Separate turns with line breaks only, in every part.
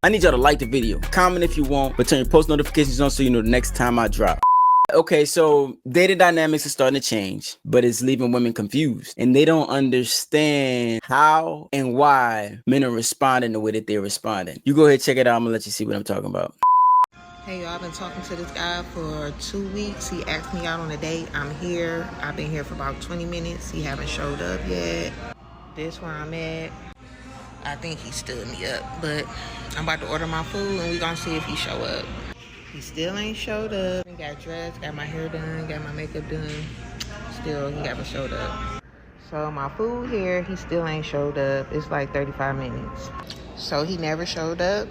I need y'all to like the video, comment if you want, but turn your post notifications on so you know the next time I drop. Okay, so dating dynamics are starting to change, but it's leaving women confused. And they don't understand how and why men are responding the way that they're responding. You go ahead, check it out. I'm gonna let you see what I'm talking about.
Hey y'all, I've been talking to this guy for 2 weeks. He asked me out on a date. I'm here. I've been here for about 20 minutes. He haven't showed up yet. This where I'm at. I think he stood me up, but I'm about to order my food and we gonna see if he show up. He still ain't showed up. I got dressed, got my hair done, got my makeup done. Still, he haven't showed up. So my food here, he still ain't showed up. It's like 35 minutes. So he never showed up.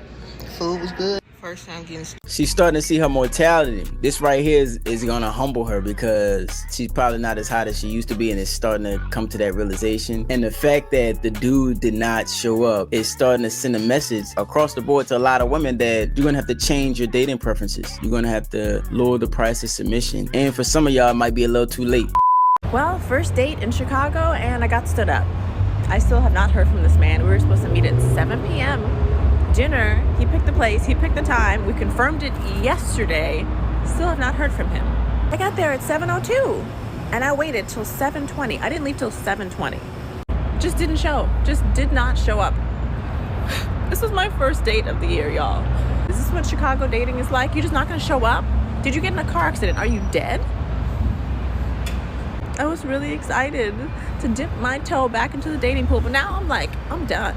Food was good. First time getting...
She's starting to see her mortality. This right here is gonna humble her because she's probably not as hot as she used to be, and it's starting to come to that realization. And the fact that the dude did not show up is starting to send a message across the board to a lot of women that you're gonna have to change your dating preferences. You're gonna have to lower the price of submission. And for some of y'all, it might be a little too late.
Well, first date in Chicago, and I got stood up. I still have not heard from this man. We were supposed to meet at 7 p.m. dinner. He picked the place, he picked the time. We confirmed it yesterday. Still have not heard from him. I got there at 7:02 and I waited till 7:20. I didn't leave till 7:20. Just didn't show. Just did not show up. This was my first date of the year, y'all. Is this what Chicago dating is like? You're just not gonna show up? Did you get in a car accident? Are you dead? I was really excited to dip my toe back into the dating pool, but now I'm like, I'm done.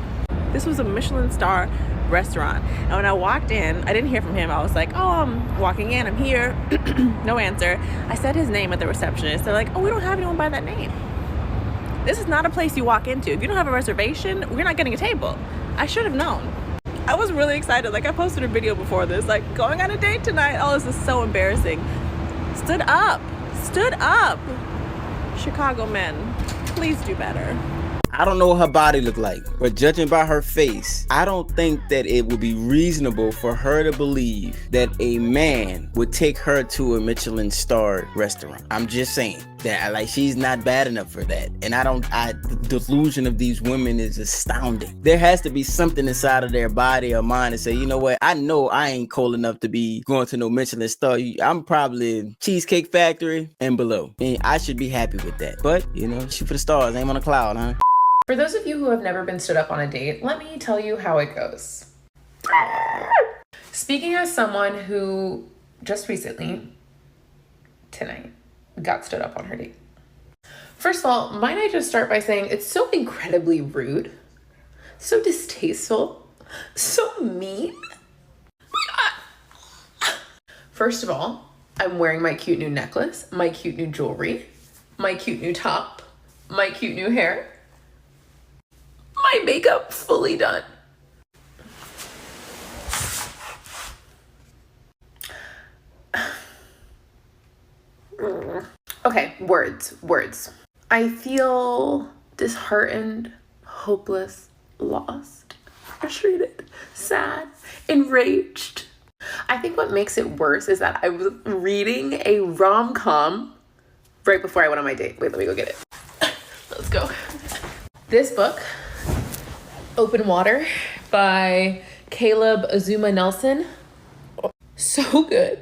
This was a Michelin star restaurant, and when I walked in, I didn't hear from him. I was like, oh, I'm walking in, I'm here. No answer. I said his name at the receptionist. They're like, oh, we don't have anyone by that name. This is not a place you walk into. If you don't have a reservation, we're not getting a table. I should have known. I was really excited. Like, I posted a video before this, like, going on a date tonight. Oh, this is so embarrassing. Stood up. Chicago men, please do better.
I don't know what her body looked like, but judging by her face, I don't think that it would be reasonable for her to believe that a man would take her to a Michelin star restaurant. I'm just saying that, like, she's not bad enough for that. And the delusion of these women is astounding. There has to be something inside of their body or mind to say, you know what, I know I ain't cold enough to be going to no Michelin star. I'm probably Cheesecake Factory and below. And I should be happy with that. But, you know, shoot for the stars, aim on a cloud, huh?
For those of you who have never been stood up on a date, let me tell you how it goes. Speaking as someone who just recently, tonight, got stood up on her date. First of all, might I just start by saying it's so incredibly rude, so distasteful, so mean. First of all, I'm wearing my cute new necklace, my cute new jewelry, my cute new top, my cute new hair. My makeup fully done. Okay, words. I feel disheartened, hopeless, lost, frustrated, sad, enraged. I think what makes it worse is that I was reading a rom-com right before I went on my date. Wait, let me go get it. Let's go. This book, Open Water by Caleb Azuma Nelson. So good.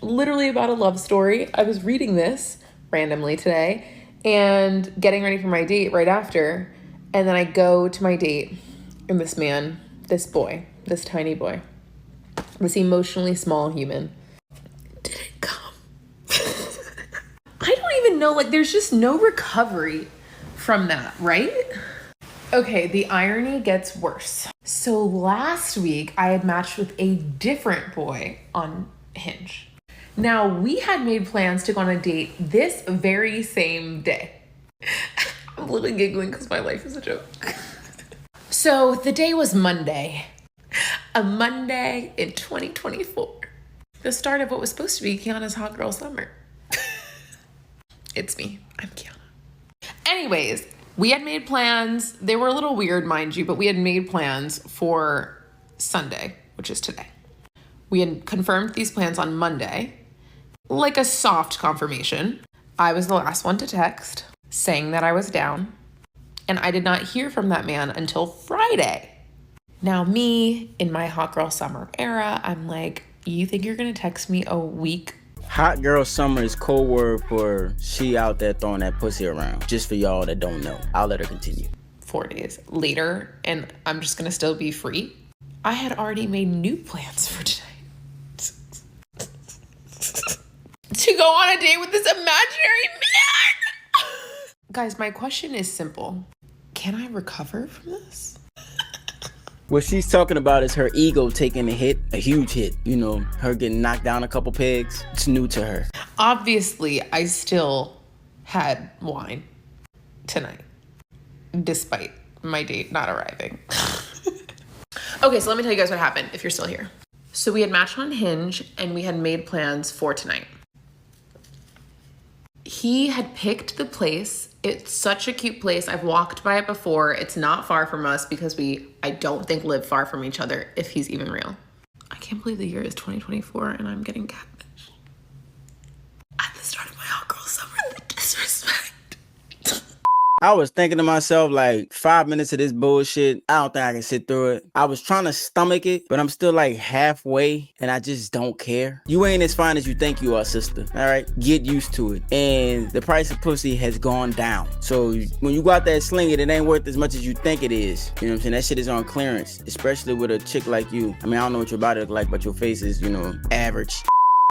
Literally about a love story. I was reading this randomly today and getting ready for my date right after. And then I go to my date and this man, this boy, this tiny boy, this emotionally small human, didn't come. I don't even know, like, there's just no recovery from that, right? Okay, the irony gets worse. So last week, I had matched with a different boy on Hinge. Now, we had made plans to go on a date this very same day. I'm literally giggling because my life is a joke. So the day was Monday. A Monday in 2024. The start of what was supposed to be Kiana's Hot Girl Summer. It's me. I'm Kiana. Anyways, we had made plans. They were a little weird, mind you, but we had made plans for Sunday, which is today. We had confirmed these plans on Monday, like a soft confirmation. I was the last one to text saying that I was down, and I did not hear from that man until Friday. Now me, in my hot girl summer era, I'm like, you think you're gonna text me a week?
Hot girl summer is code word for she out there throwing that pussy around. Just for y'all that don't know. I'll let her continue.
4 days later, and I'm just gonna still be free? I had already made new plans for tonight. To go on a date with this imaginary man! Guys, my question is simple. Can I recover from this?
What she's talking about is her ego taking a hit, a huge hit. You know, her getting knocked down a couple pegs. It's new to her.
Obviously, I still had wine tonight, despite my date not arriving. Okay, so let me tell you guys what happened if you're still here. So we had matched on Hinge and we had made plans for tonight. He had picked the place. It's such a cute place. I've walked by it before. It's not far from us because I don't think, live far from each other, if he's even real. I can't believe the year is 2024 and I'm getting catfished. At the start of my hot girl summer, the disrespect.
I was thinking to myself, like, 5 minutes of this bullshit, I don't think I can sit through it. I was trying to stomach it, but I'm still like halfway, and I just don't care. You ain't as fine as you think you are, sister. All right? Get used to it. And the price of pussy has gone down. So when you go out there and sling it, it ain't worth as much as you think it is. You know what I'm saying? That shit is on clearance, especially with a chick like you. I mean, I don't know what your body look like, but your face is, you know, average.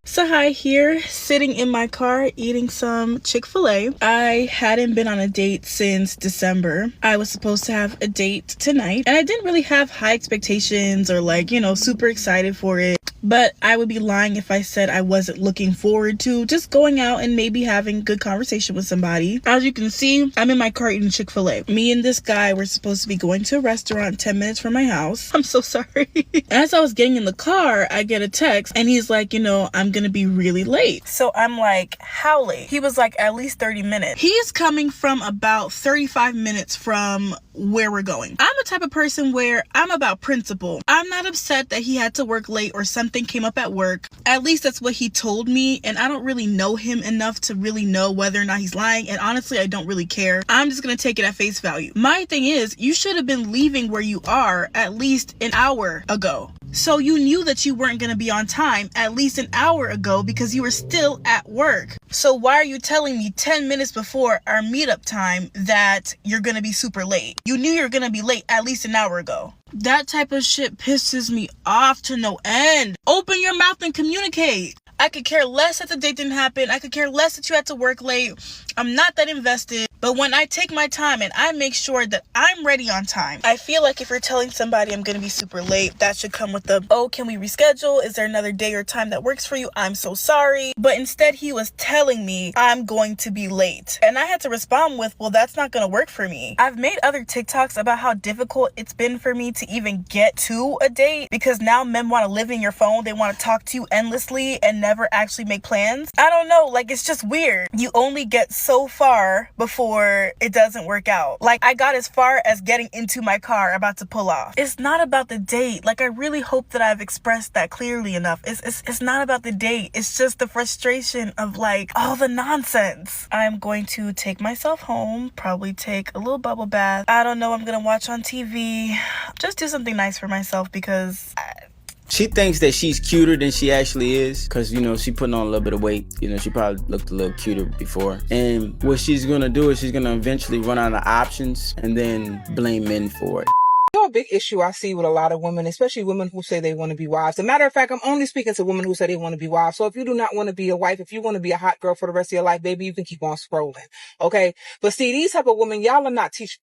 Sahai here, sitting in my car eating some Chick-fil-A. I hadn't been on a date since December. I was supposed to have a date tonight, and I didn't really have high expectations or like, you know, super excited for it. But I would be lying if I said I wasn't looking forward to just going out and maybe having good conversation with somebody. As you can see, I'm in my car eating Chick-fil-A. Me and this guy were supposed to be going to a restaurant 10 minutes from my house. I'm so sorry. As I was getting in the car, I get a text and he's like, you know, I'm gonna be really late. So I'm like, how late? He was like, at least 30 minutes. He's coming from about 35 minutes from where we're going. I'm the type of person where I'm about principle. I'm not upset that he had to work late or something came up at work. At least that's what he told me, and I don't really know him enough to really know whether or not he's lying, and honestly, I don't really care. I'm just gonna take it at face value. My thing is, you should have been leaving where you are at least an hour ago. So you knew that you weren't going to be on time at least an hour ago because you were still at work. So why are you telling me 10 minutes before our meetup time that you're going to be super late? You knew you were going to be late at least an hour ago. That type of shit pisses me off to no end. Open your mouth and communicate. I could care less that the date didn't happen. I could care less that you had to work late. I'm not that invested. But when I take my time and I make sure that I'm ready on time, I feel like if you're telling somebody I'm going to be super late, that should come with the, oh, can we reschedule? Is there another day or time that works for you? I'm so sorry. But instead he was telling me I'm going to be late. And I had to respond with, well, that's not going to work for me. I've made other TikToks about how difficult it's been for me to even get to a date because now men want to live in your phone. They want to talk to you endlessly and never actually make plans. I don't know, like it's just weird. You only get so far before it doesn't work out. Like I got as far as getting into my car about to pull off. It's not about the date. Like I really hope that I've expressed that clearly enough. It's not about the date. It's just the frustration of like all the nonsense. I'm going to take myself home, probably take a little bubble bath. I don't know, I'm gonna watch on TV. Just do something nice for myself because
she thinks that she's cuter than she actually is because, you know, she putting on a little bit of weight. You know, she probably looked a little cuter before. And what she's going to do is she's going to eventually run out of options and then blame men for it.
A big issue I see with a lot of women, especially women who say they want to be wives. As a matter of fact, I'm only speaking to women who say they want to be wives. So if you do not want to be a wife, if you want to be a hot girl for the rest of your life, baby, you can keep on scrolling. Okay. But see, these type of women, y'all are not teaching.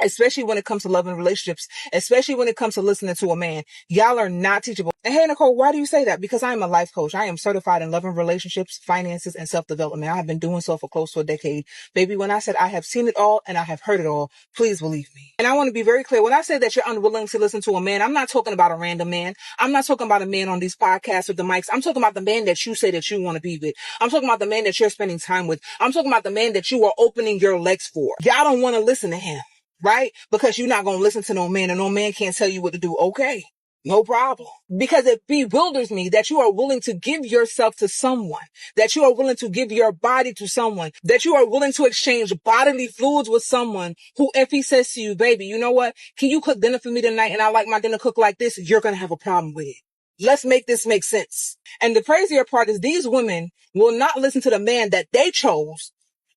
Especially when it comes to love and relationships, especially when it comes to listening to a man, y'all are not teachable. And hey, Nicole, why do you say that? Because I am a life coach. I am certified in love and relationships, finances, and self-development. I have been doing so for close to a decade. Baby, when I said I have seen it all and I have heard it all, please believe me. And I want to be very clear. When I say that you're unwilling to listen to a man, I'm not talking about a random man. I'm not talking about a man on these podcasts with the mics. I'm talking about the man that you say that you want to be with. I'm talking about the man that you're spending time with. I'm talking about the man that you are opening your legs for. Y'all don't want to listen to him. Right? Because you're not going to listen to no man and no man can't tell you what to do. Okay. No problem. Because it bewilders me that you are willing to give yourself to someone, that you are willing to give your body to someone, that you are willing to exchange bodily fluids with someone who, if he says to you, baby, you know what? Can you cook dinner for me tonight? And I like my dinner cooked like this. You're going to have a problem with it. Let's make this make sense. And the crazier part is these women will not listen to the man that they chose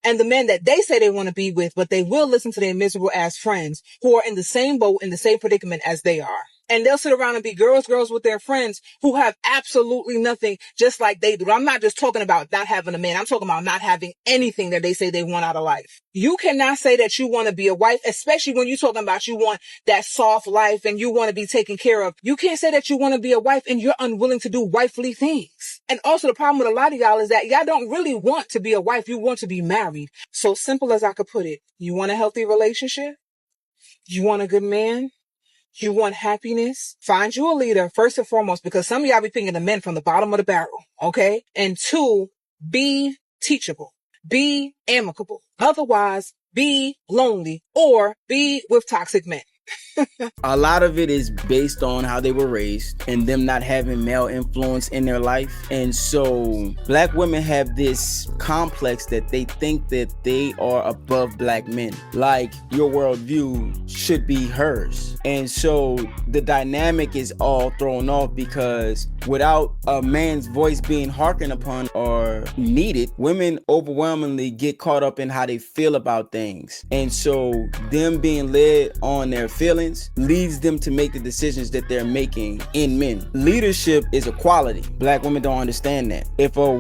and the man that they say they want to be with, but they will listen to their miserable ass friends who are in the same boat, in the same predicament as they are. And they'll sit around and be girls with their friends who have absolutely nothing just like they do. I'm not just talking about not having a man. I'm talking about not having anything that they say they want out of life. You cannot say that you want to be a wife, especially when you're talking about you want that soft life and you want to be taken care of. You can't say that you want to be a wife and you're unwilling to do wifely things. And also the problem with a lot of y'all is that y'all don't really want to be a wife. You want to be married. So simple as I could put it. You want a healthy relationship? You want a good man? You want happiness? Find you a leader, first and foremost, because some of y'all be picking the men from the bottom of the barrel, okay? And 2, be teachable. Be amicable. Otherwise, be lonely or be with toxic men.
A lot of it is based on how they were raised and them not having male influence in their life. And so black women have this complex that they think that they are above black men. Like your worldview should be hers. And so the dynamic is all thrown off because without a man's voice being hearkened upon or needed, women overwhelmingly get caught up in how they feel about things. And so them being led on their feelings leads them to make the decisions that they're making in men. Leadership is a quality. Black women don't understand that. If a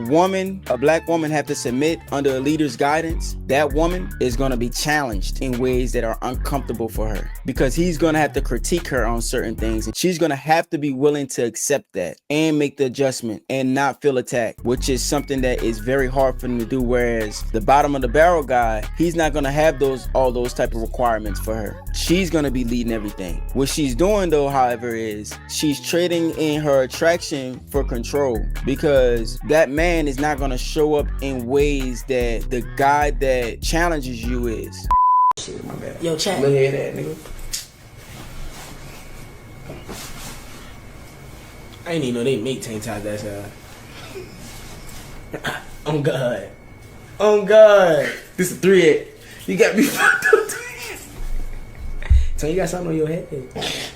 black woman have to submit under a leader's guidance, that woman is going to be challenged in ways that are uncomfortable for her because he's going to have to critique her on certain things. And she's going to have to be willing to accept that and make the adjustment and not feel attacked, which is something that is very hard for them to do. Whereas the bottom of the barrel guy, he's not going to have all those type of requirements for her. She's going to be leading everything. What she's doing though, however, is she's trading in her attraction for control because that man is not going to show up in ways that the guy that challenges you is.
Shit, my bad.
Yo, chat.
Look at that, nigga. I ain't even know they make tank tops that side. On God. On God. This is a 3-8. You got me fucked up. So you got something on your head.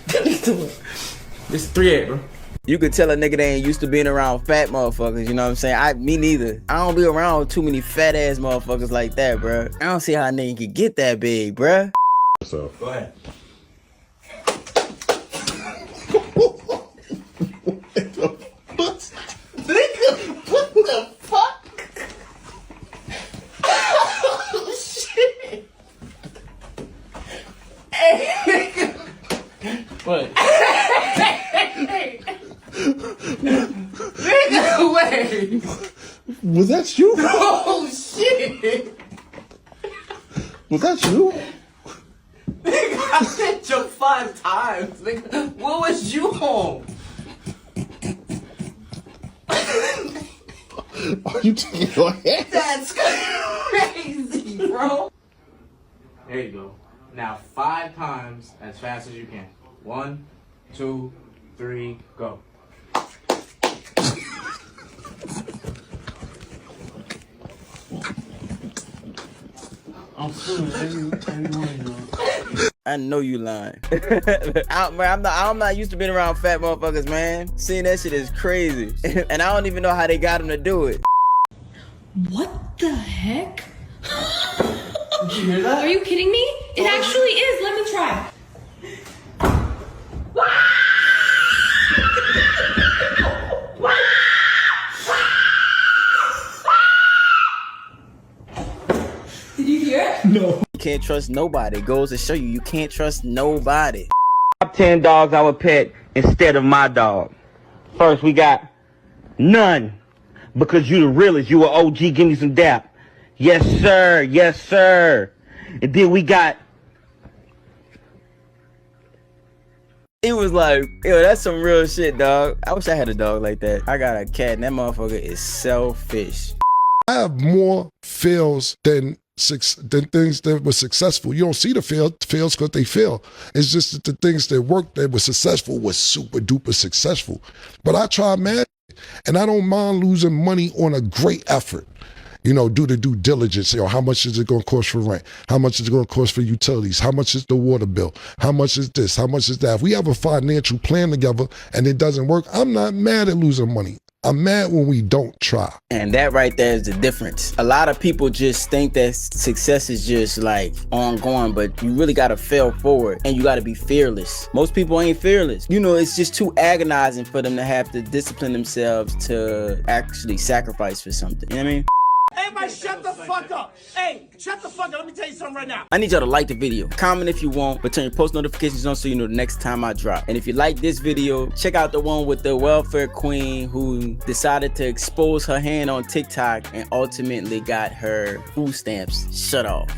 This is 3-8, bro.
You could tell a nigga they ain't used to being around fat motherfuckers, you know what I'm saying? Me neither. I don't be around too many fat ass motherfuckers like that, bro. I don't see how a nigga could get that big, bro.
So go ahead. What the fuck? Oh shit. Hey. What? Nigga, wait.
Was that you?
Oh shit.
Was that you?
Nigga, I said joke 5 times. Nigga, what was you on?
Are you taking your head?
That's crazy, bro. There you go. Now 5 times as fast as you can. 1, 2, 3, go. I'm feeling every
I know you lying. I'm not used to being around fat motherfuckers, man. Seeing that shit is crazy. And I don't even know how they got them to do it.
What the heck?
Did you hear that?
Are you kidding me? It actually is. Let me try. Did you hear it?
No.
You can't trust nobody. It goes to show you can't trust nobody.
Top 10 dogs I would pet instead of my dog. First, we got none. Because you the realest. You a OG. Give me some dap. Yes, sir. Yes, sir. And then we got...
He was like, yo, that's some real shit, dog. I wish I had a dog like that. I got a cat and that motherfucker is selfish.
I have more feels than things that were successful. You don't see the fails because they fail. It's just that the things that worked that were successful was super duper successful. But I try mad, and I don't mind losing money on a great effort. You know, do the due diligence. You know, how much is it going to cost for rent? How much is it going to cost for utilities? How much is the water bill? How much is this? How much is that? If we have a financial plan together and it doesn't work, I'm not mad at losing money. I'm mad when we don't try.
And that right there is the difference. A lot of people just think that success is just like ongoing, but you really gotta fail forward and you gotta be fearless. Most people ain't fearless. You know, it's just too agonizing for them to have to discipline themselves to actually sacrifice for something. You know what I mean?
Everybody shut the fuck up. Hey, shut the fuck up. Let me tell you something right now.
I need y'all to like the video, comment if you want, but turn your post notifications on so you know the next time I drop. And if you like this video, check out the one with the welfare queen who decided to expose her hand on TikTok and ultimately got her food stamps shut off.